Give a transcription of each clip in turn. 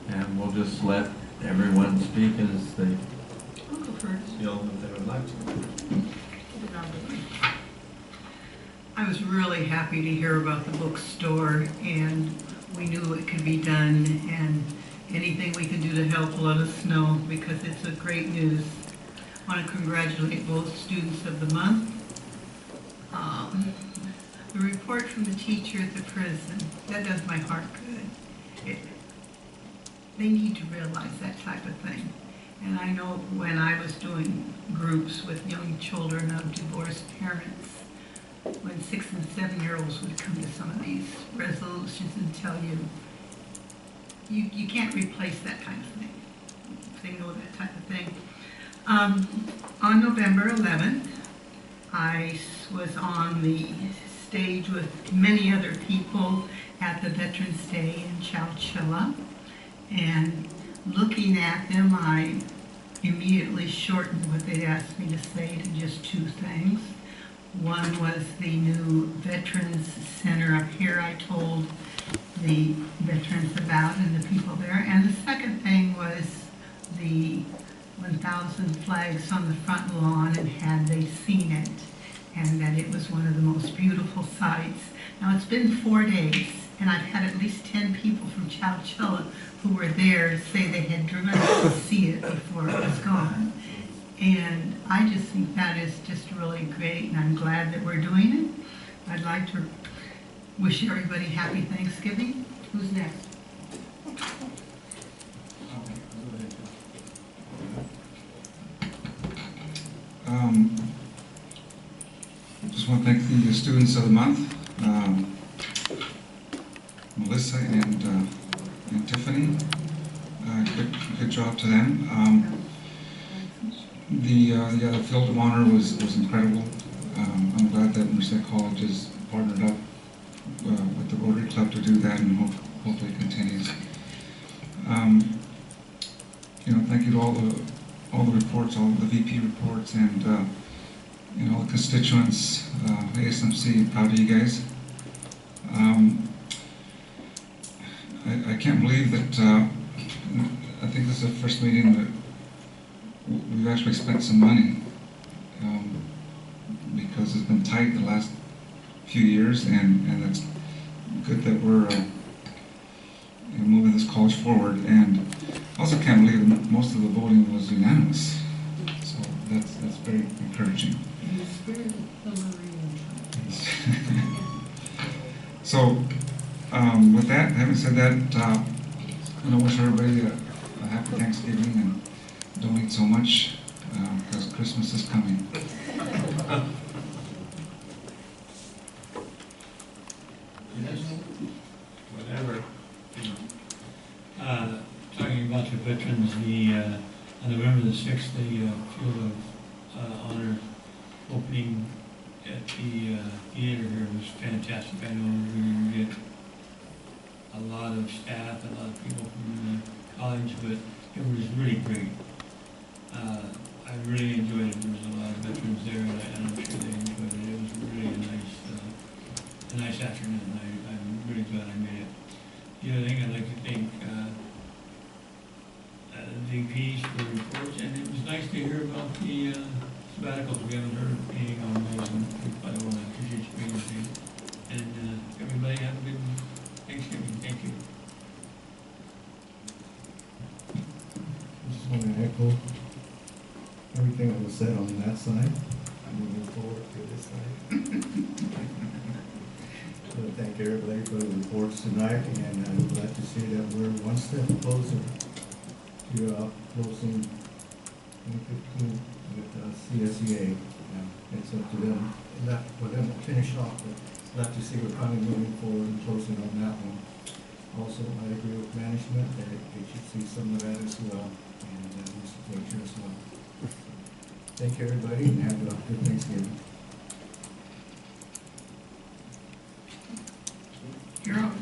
And we'll just let everyone speak as they I'll go first. feel that they would like to. I was really happy to hear about the bookstore, and we knew it could be done, and anything we can do to help, let us know, because it's a great news. I want to congratulate both students of the month. The report from the teacher at the prison, that does my heart good. They need to realize that type of thing. And I know when I was doing groups with young children of divorced parents, when 6- and 7-year-olds would come to some of these resolutions and tell you, you can't replace that kind of thing. They know that type of thing. On November 11th, I was on the stage with many other people at the Veterans Day in Chowchilla, and looking at them, I immediately shortened what they asked me to say to just 2 things. One was the new Veterans Center up here I told the veterans about and the people there. And the second thing was the 1,000 flags on the front lawn, and had they seen it, and that it was one of the most beautiful sights. Now, it's been 4 days, and I've had at least 10 people from Chowchilla who were there say they had driven to see it before it was gone. And I just think that is just really great, and I'm glad that we're doing it. I'd like to wish everybody happy Thanksgiving. Who's next? Just want to thank the students of the month, Melissa and Tiffany. Good job to them. The field of honor was incredible. I'm glad that Merced College has partnered up with the Rotary Club to do that, and hopefully continues. Thank you to all the reports, all the VP reports, and all the constituents, ASMC. Proud of you guys. I can't believe that. I think this is the first meeting that we've actually spent some money, because it's been tight the last few years, and it's good that we're moving this college forward. And I also can't believe that most of the voting was unanimous, so that's very encouraging. So with that, having said that, I want to wish everybody a happy Thanksgiving, and don't eat so much, because Christmas is coming. Whatever. Talking about the veterans, on November the 6th, the Field of Honor opening at the theater here was fantastic. I know we were going to get a lot of staff, a lot of people from the college, but it was really great. I really enjoyed it. There was a lot of veterans there, and I'm sure they enjoyed it. It was really a nice afternoon. I'm really glad I made it. The other thing, I'd like to thank the VPs for the reports, and it was nice to hear about the sabbaticals. We haven't heard anything on those, and by the way, I appreciate you being here. And everybody have a good Thanksgiving. Thank you. I just want to echo everything that was said on that side. I'm moving forward to this side. I want to thank everybody for the reports tonight, and I'm glad to see that we're one step closer to closing 2015 with CSEA. It's up to them, left for them to finish off, but glad to see we're finally moving forward and closing on that one. Also, I agree with management that they should see some of that as well, and Mr. Fletcher as well. Thank you, everybody, and have a good Thanksgiving. You're up.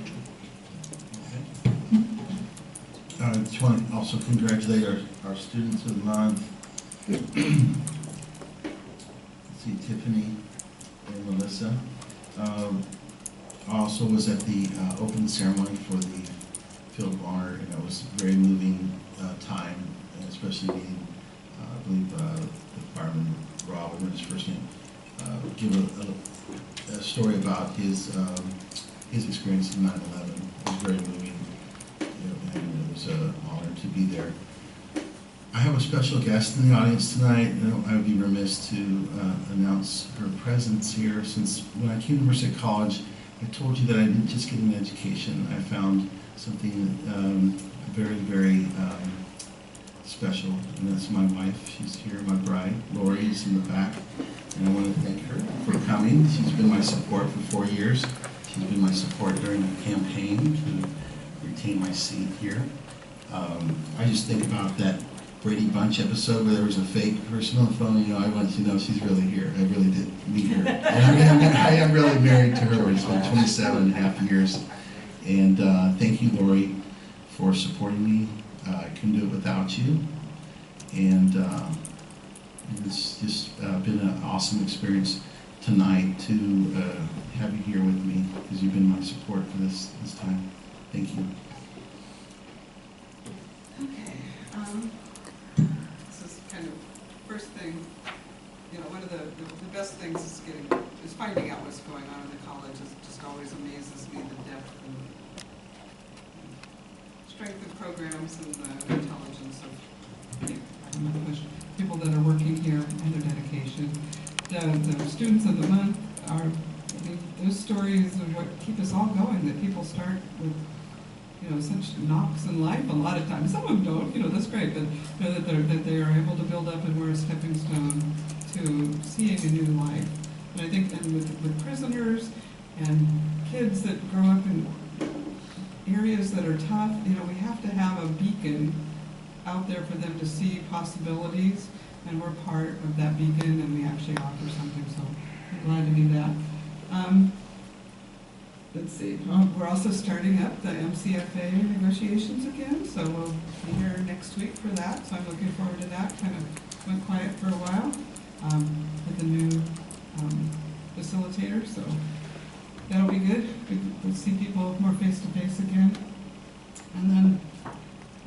I just want to also congratulate our students of the month. See Tiffany and Melissa. I also was at the opening ceremony for the field of honor, and it was a very moving time, and especially being, I believe, the fireman, Rob, I remember his first name, give a story about his experience in 9/11. It was very moving, and it was an honor to be there. I have a special guest in the audience tonight. I would be remiss to announce her presence here, since when I came to Merced College, I told you that I didn't just get an education. I found something very, very special, and that's my wife. She's here, my bride. Lori is in the back, and I want to thank her for coming. She's been my support for 4 years. She's been my support during the campaign to retain my seat here. I just think about that Brady Bunch episode where there was a fake person on the phone. I want you to know she's really here. I really did meet her. And I am really married to her. It's been 27.5 years. And thank you, Lori, for supporting me. I couldn't do it without you. And it's just been an awesome experience tonight to have you here with me, because you've been my support for this time. Thank you. Okay. This is kind of first thing. One of the best things is finding out what's going on in the college. It just always amazes me, the depth and strength of programs and the intelligence of people that are working here and their dedication. The students of the month are, those stories are what keep us all going, that people start with such knocks in life a lot of times. Some of them don't, that's great, but that they are able to build up and we're a stepping stone to seeing a new life. And I think with prisoners and kids that grow up in areas that are tough, we have to have a beacon out there for them to see possibilities, and we're part of that beacon, and we actually offer something, so I'm glad to be that. Let's see, we're also starting up the MCFA negotiations again, so we'll be here next week for that, so I'm looking forward to that. Kind of went quiet for a while with the new facilitator, so that'll be good. We'll see people more face-to-face again. And then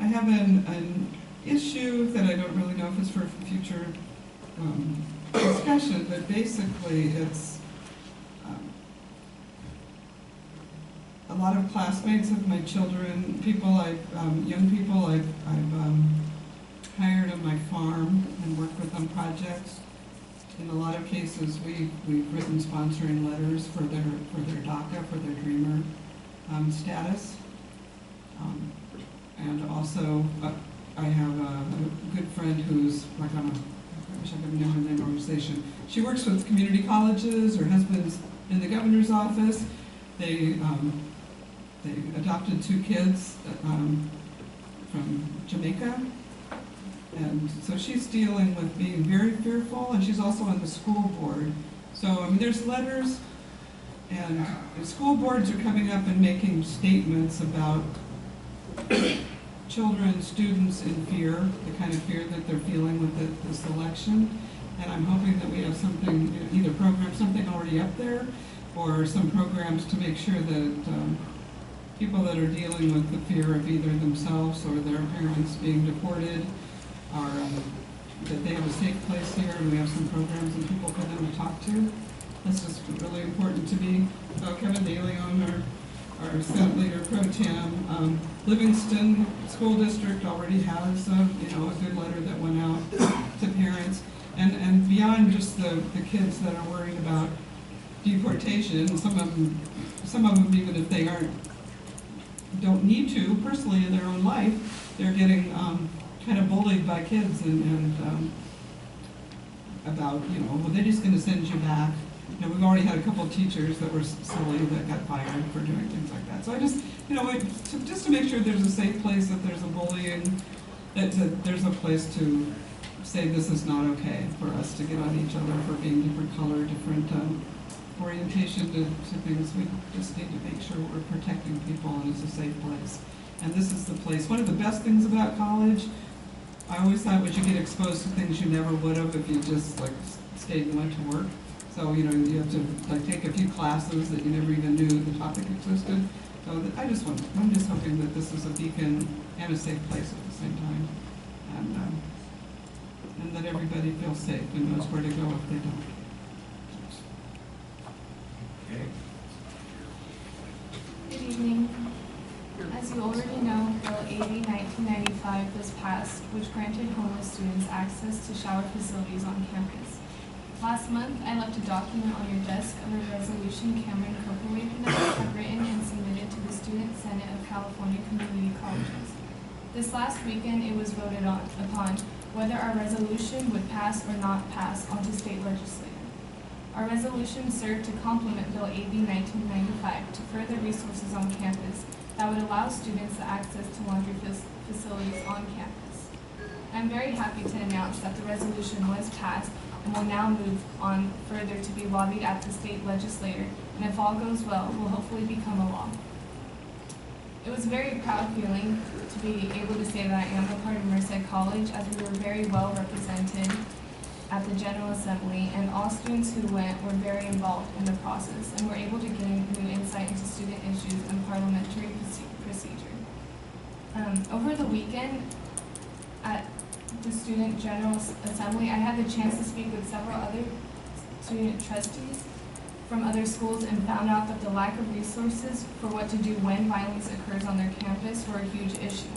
I have an issue that I don't really know if it's for future discussion, but basically it's a lot of classmates of my children, young people I've hired on my farm and worked with on projects. In a lot of cases, we've written sponsoring letters for their DACA, for their Dreamer status. And also, I have a good friend who's like I wish I could remember the name of the organization. She works with community colleges. Her husband's in the governor's office. They adopted 2 kids from Jamaica. And so she's dealing with being very fearful, and she's also on the school board. So, there's letters, and the school boards are coming up and making statements about children, students in fear, the kind of fear that they're feeling with this election. And I'm hoping that we have something, either program, something already up there, or some programs to make sure that people that are dealing with the fear of either themselves or their parents being deported are, that they have a safe place here, and we have some programs and people for them to talk to. That's just really important to me. So Kevin DeLeon, our Senate Leader Pro Tem, Livingston School District already has a good letter that went out to parents. And beyond just the kids that are worried about deportation, some of them even if they don't need to personally in their own life, they're getting kind of bullied by kids and about, well, they're just going to send you back. We've already had a couple of teachers that were silly that got fired for doing things like that. So I just, just to make sure there's a safe place, that there's a bullying, that there's a place to say this is not okay for us to get on each other for being different color, different orientation to things. We just need to make sure we're protecting people and it's a safe place. And this is the place. One of the best things about college, I always thought, was you get exposed to things you never would have if you just stayed and went to work. So, you have to take a few classes that you never even knew the topic existed. So I'm just hoping that this is a beacon and a safe place at the same time. And that everybody feels safe and knows where to go if they don't. Okay. Good evening. As you already know, Bill AB 1995 was passed, which granted homeless students access to shower facilities on campus. Last month, I left a document on your desk of a resolution Cameron Copeland and I had written and submitted to the Student Senate of California Community Colleges. This last weekend, it was voted upon whether our resolution would pass or not pass onto state legislature. Our resolution served to complement Bill AB 1995 to further resources on campus that would allow students the access to laundry facilities on campus. I'm very happy to announce that the resolution was passed and will now move on further to be lobbied at the state legislature, and if all goes well, will hopefully become a law. It was a very proud feeling to be able to say that I am a part of Merced College, as we were very well represented at the General Assembly, and all students who went were very involved in the process and were able to gain new insight into student issues and parliamentary procedure. Over the weekend at the Student General Assembly, I had the chance to speak with several other student trustees from other schools and found out that the lack of resources for what to do when violence occurs on their campus were a huge issue.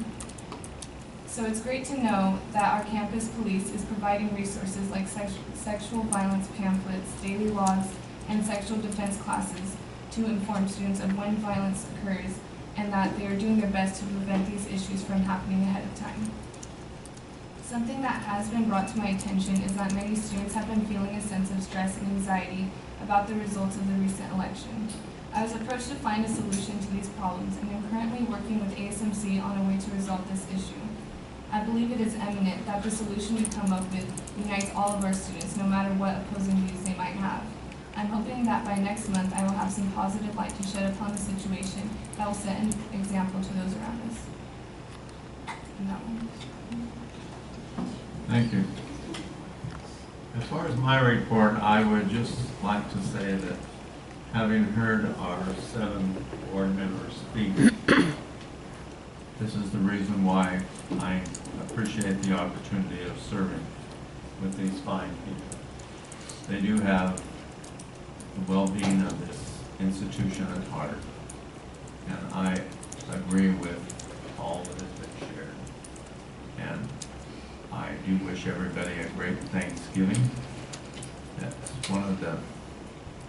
So it's great to know that our campus police is providing resources like sexual violence pamphlets, daily logs, and sexual defense classes to inform students of when violence occurs and that they are doing their best to prevent these issues from happening ahead of time. Something that has been brought to my attention is that many students have been feeling a sense of stress and anxiety about the results of the recent election. I was approached to find a solution to these problems and am currently working with ASMC on a way to resolve this issue. I believe it is eminent that the solution we come up with unites all of our students, no matter what opposing views they might have. I'm hoping that by next month I will have some positive light to shed upon the situation that will set an example to those around us. And that one. Thank you. As far as my report, I would just like to say that having heard our 7 board members speak, this is the reason why I appreciate the opportunity of serving with these fine people. They do have the well-being of this institution at heart, and I agree with all that has been shared. And I do wish everybody a great Thanksgiving. That's one of the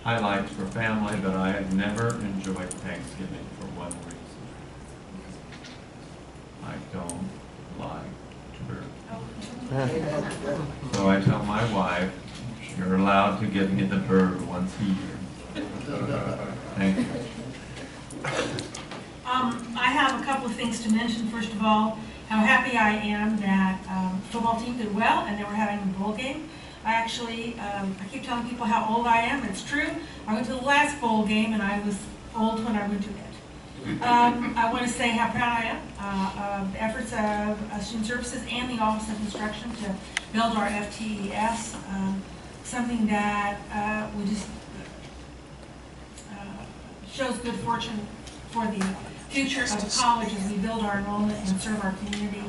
highlights for family, but I have never enjoyed Thanksgiving for one reason. I don't like turkey. So I tell my wife, you're allowed to give me the bird once a year. Thank you. I have a couple of things to mention. First of all, how happy I am that football team did well and they were having a bowl game. I actually, I keep telling people how old I am. It's true. I went to the last bowl game and I was old when I went to it. I want to say how proud I am of the efforts of Student Services and the Office of Instruction to build our FTES, something that we just shows good fortune for the future of the college as we build our enrollment and serve our community.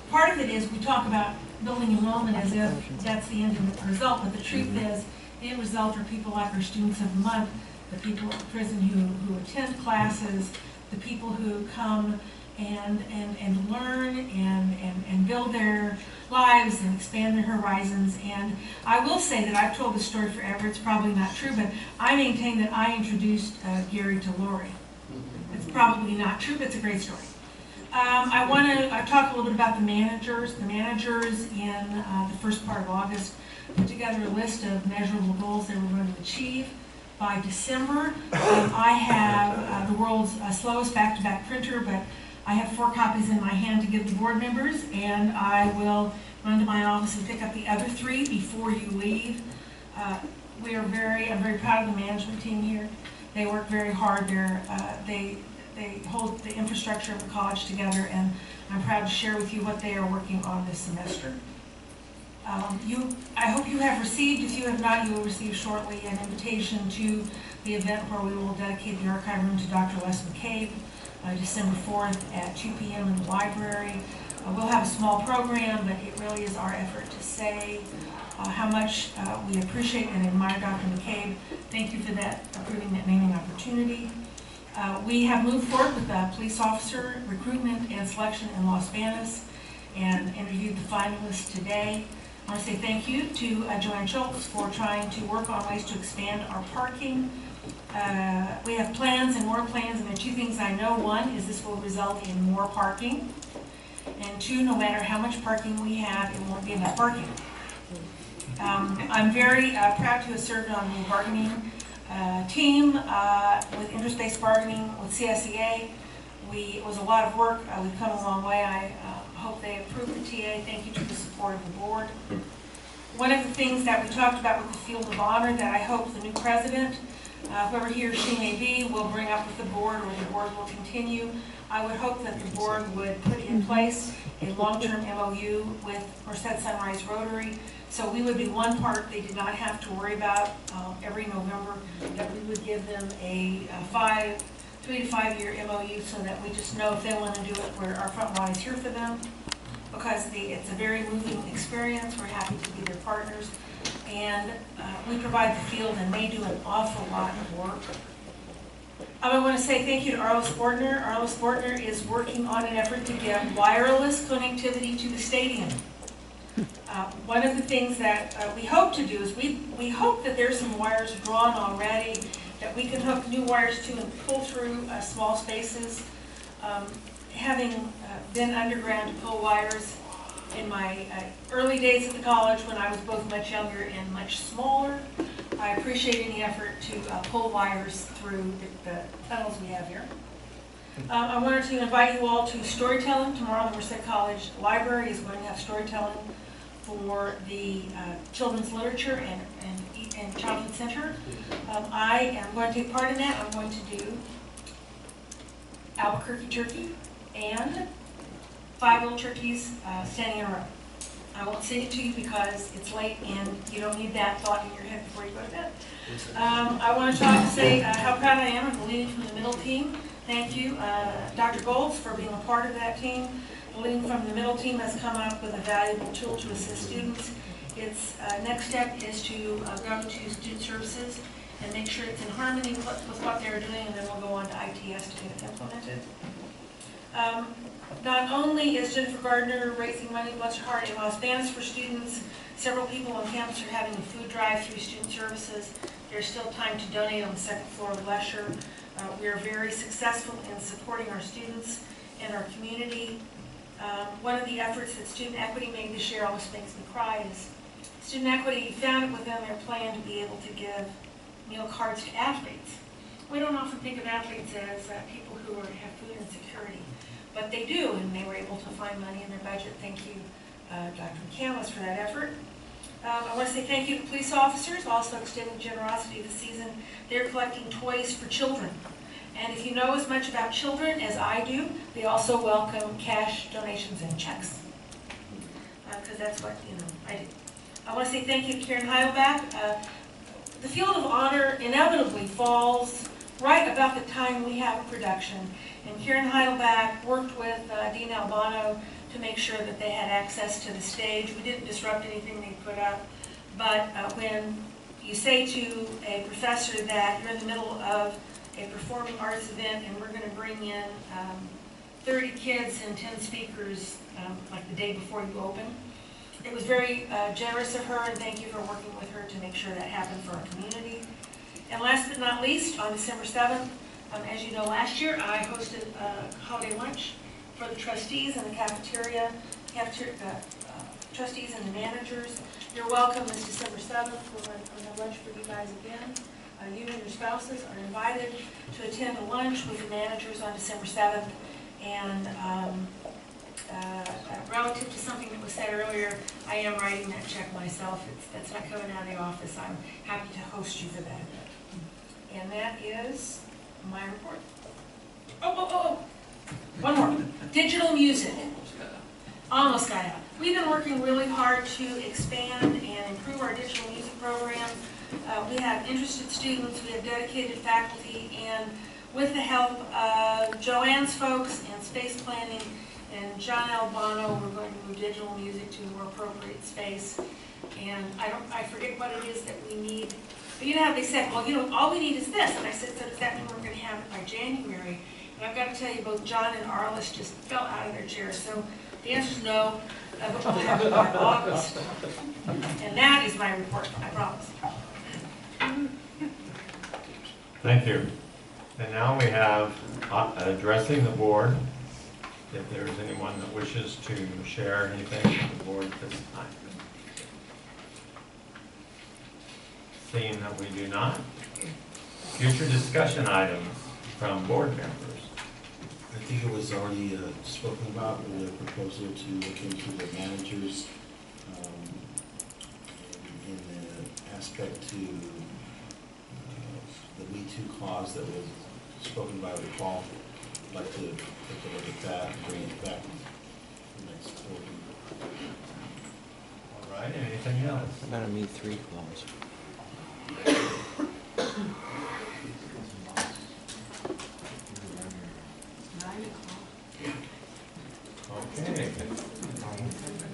Part of it is we talk about building enrollment as if that's the end result, but the truth is the end result are people like our students of the month, the people at the prison who attend classes, the people who come and learn and build their lives and expand their horizons. And I will say that I've told this story forever. It's probably not true, but I maintain that I introduced Gary to Lori. It's probably not true, but it's a great story. I want to talk a little bit about the managers. The managers in the first part of August put together a list of measurable goals they were going to achieve. By December, I have the world's slowest back-to-back printer, but I have 4 copies in my hand to give the board members, and I will run to my office and pick up the other 3 before you leave. I'm very proud of the management team here. They work very hard. They hold the infrastructure of the college together, and I'm proud to share with you what they are working on this semester. I hope you have received, if you have not, you will receive shortly an invitation to the event where we will dedicate the archive room to Dr. Les McCabe, December 4th at 2 p.m. in the library. We'll have a small program, but it really is our effort to say how much we appreciate and admire Dr. McCabe. Thank you for that, approving that naming opportunity. We have moved forward with police officer recruitment and selection in Los Banos and interviewed the finalists today. I want to say thank you to Joanne Schultz for trying to work on ways to expand our parking. We have plans and more plans, and there are two things I know. One is this will result in more parking, and two, no matter how much parking we have, it won't be enough parking. I'm very proud to have served on the bargaining team with interest-based bargaining with CSEA. It was a lot of work. We've come a long way. I hope they approve the TA. Thank you to the support of the board. One of the things that we talked about with the Field of Honor that I hope the new president, whoever he or she may be, will bring up with the board, or the board will continue. I would hope that the board would put in place a long-term MOU with Merced Sunrise Rotary, so we would be one part they did not have to worry about every November, that we would give them a 3 to 5 year MOU so that we just know if they want to do it, where our front line is here for them, because it's a very moving experience. We're happy to be their partners, and we provide the field, and they do an awful lot of work. I want to say thank you to Arlo Sportner. Arlo Sportner is working on an effort to get wireless connectivity to the stadium. One of the things that we hope to do is we hope that there's some wires drawn already that we can hook new wires to and pull through small spaces. Having been underground to pull wires in my early days at the college, when I was both much younger and much smaller, I appreciate any effort to pull wires through the tunnels we have here. I wanted to invite you all to storytelling. Tomorrow the Merced College Library is going to have storytelling for the Children's Literature and Childhood Center. I am going to take part in that. I'm going to do Albuquerque turkey and 5 little turkeys standing in a row. I won't sing it to you because it's late and you don't need that thought in your head before you go to bed. I want to say how proud I am of leading from the middle team. Thank you, Dr. Golds, for being a part of that team. The leading from the middle team has come up with a valuable tool to assist students. Its next step is to go to student services and make sure it's in harmony with what they're doing, and then we'll go on to ITS to get it implemented. Not only is Jennifer Gardner raising money, bless her heart, in Los Banos for students, several people on campus are having a food drive through student services. There's still time to donate on the second floor of Lesher. We are very successful in supporting our students and our community. One of the efforts that Student Equity made this year almost makes me cry is Student Equity found it within their plan to be able to give meal cards to athletes. We don't often think of athletes as people who have food insecurity, but they do, and they were able to find money in their budget. Thank you, Dr. McCandless, for that effort. I want to say thank you to police officers, also extending generosity this season. They're collecting toys for children. And if you know as much about children as I do, they also welcome cash donations and checks. Because that's what, I do. I want to say thank you to Karen Heidelbach. The Field of Honor inevitably falls right about the time we have a production. And Karen Heidelbach worked with Dean Albano to make sure that they had access to the stage. We didn't disrupt anything they put up. But when you say to a professor that you're in the middle of a performing arts event and we're going to bring in 30 kids and 10 speakers like the day before you open, it was very generous of her, and thank you for working with her to make sure that happened for our community. And last but not least, on December 7th, as you know, last year I hosted a holiday lunch for the trustees in the cafeteria, trustees and the managers. You're welcome this December 7th. We're going to have lunch for you guys again. You and your spouses are invited to attend a lunch with the managers on December 7th. And relative to something that was said earlier, I am writing that check myself. That's not coming out of the office. I'm happy to host you for that. And that is my report. Oh. One more. Digital music. Almost got out. We've been working really hard to expand and improve our digital music program. We have interested students, we have dedicated faculty, and with the help of Joanne's folks and Space Planning and John Albano, we're going to move digital music to a more appropriate space. And I forget what it is that we need. But you know how they said, well, you know, all we need is this. And I said, so does that mean we're going to have it by January? And I've got to tell you, both John and Arliss just fell out of their chairs. So the answer is no, but we'll have it by August. And that is my report, I promise. Thank you. And now we have addressing the board. If there is anyone that wishes to share anything with the board this time. Seeing that we do not. Future discussion items from board members. I think it was already spoken about with the proposal to look into the managers in the aspect to the Me Too clause that was spoken by the Paul. I'd like to take a look at that and bring it back to the next board meeting. All right, anything else? About a Me 3 clause. Okay.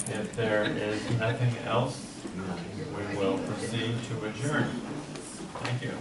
If there is nothing else, we will proceed to adjourn. Thank you.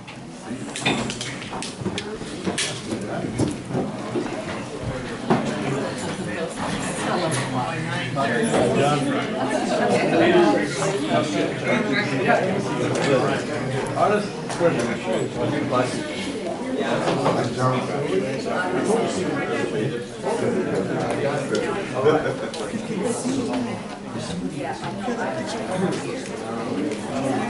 Yeah.